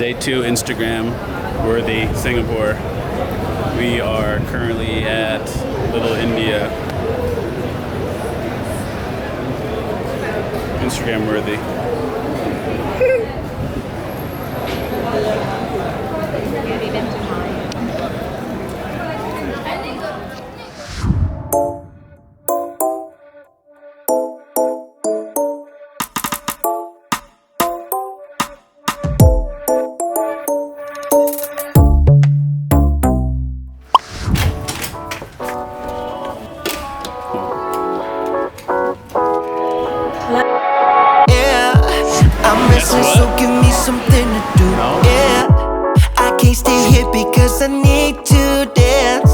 Day 2 Instagram worthy Singapore. We are currently at Little India. Instagram worthy. So give me something to do. Yeah, I can't stay here because I need to dance.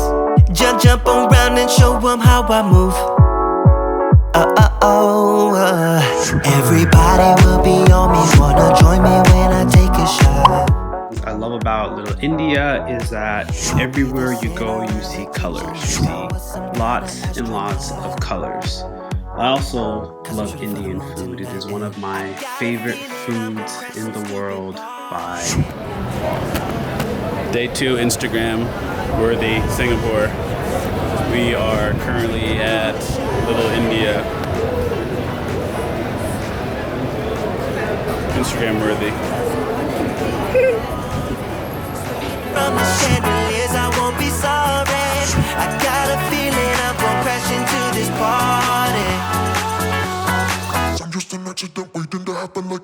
Jump around and show them how I move. Everybody will be on me. Wanna join me when I take a shot. What I love about Little India is that everywhere you go you see colors. You see lots and lots of colors. I also love Indian food. It is one of my favorite foods in the world by far. Day 2 Instagram worthy Singapore. We are currently at Little India. Instagram worthy. From the chandeliers, I won't be sorry. I got a feeling I'm gonna crash into this party. I'm just an accident waiting to happen like.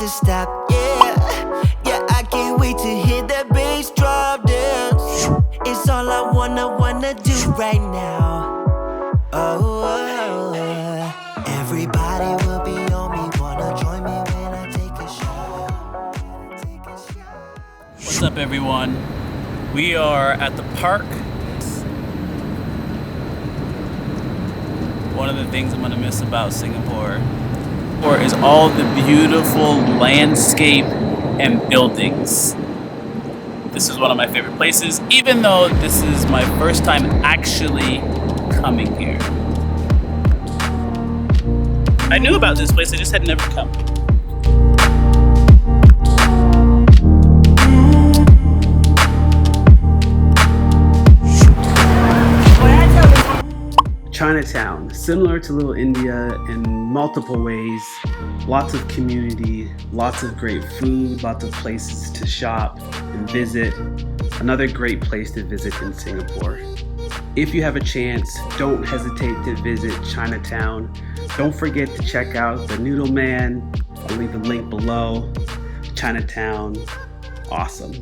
Stop, yeah, I can't wait to hear that bass drop dance. It's all I wanna do right now. Everybody will be on me. Wanna join me when I take a shot. What's up, everyone? We are at the park. One of the things I'm gonna miss about Singapore is all the beautiful landscape and buildings. This is one of my favorite places, even though this is my first time actually coming here. I knew about this place, I just had never come. Chinatown, similar to Little India in multiple ways. Lots of community, lots of great food, lots of places to shop and visit. Another great place to visit in Singapore. If you have a chance, don't hesitate to visit Chinatown. Don't forget to check out the Noodle Man. I'll leave a link below. Chinatown, awesome.